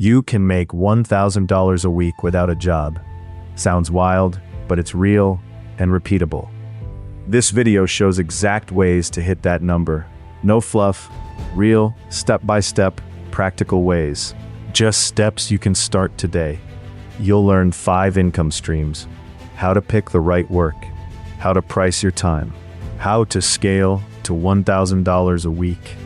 You can make $1,000 a week without a job. Sounds wild, but it's real and repeatable. This video shows exact ways to hit that number. No fluff, real, step-by-step, practical ways. Just steps you can start today. You'll learn 5 income streams, how to pick the right work, how to price your time, how to scale to $1,000 a week.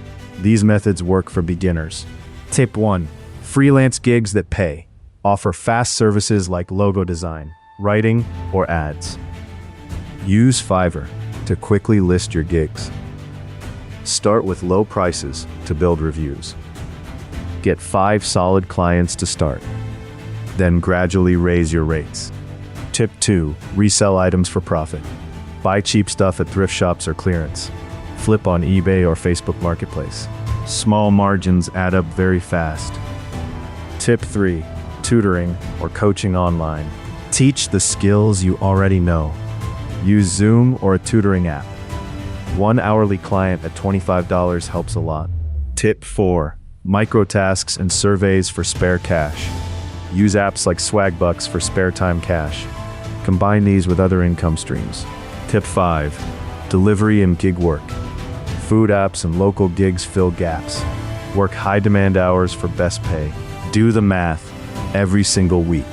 These methods work for beginners. Tip 1. Freelance gigs that pay. Offer fast services like logo design, writing, or ads. Use Fiverr to quickly list your gigs. Start with low prices to build reviews. Get 5 solid clients to start. Then gradually raise your rates. Tip 2. Resell items for profit. Buy cheap stuff at thrift shops or clearance. Flip on eBay or Facebook Marketplace. Small margins add up very fast. Tip 3. Tutoring or coaching online. Teach the skills you already know. Use Zoom or a tutoring app. 1 hourly client at $25 helps a lot. Tip 4. Microtasks and surveys for spare cash. Use apps like Swagbucks for spare time cash. Combine these with other income streams. Tip 5. Delivery and gig work. Food apps and local gigs fill gaps. Work high demand hours for best pay. Do the math every single week.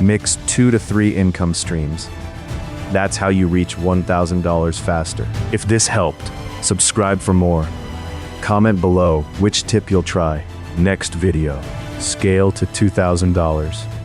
Mix 2 to 3 income streams. That's how you reach $1,000 faster. If this helped, subscribe for more. Comment below which tip you'll try. Next video, scale to $2,000.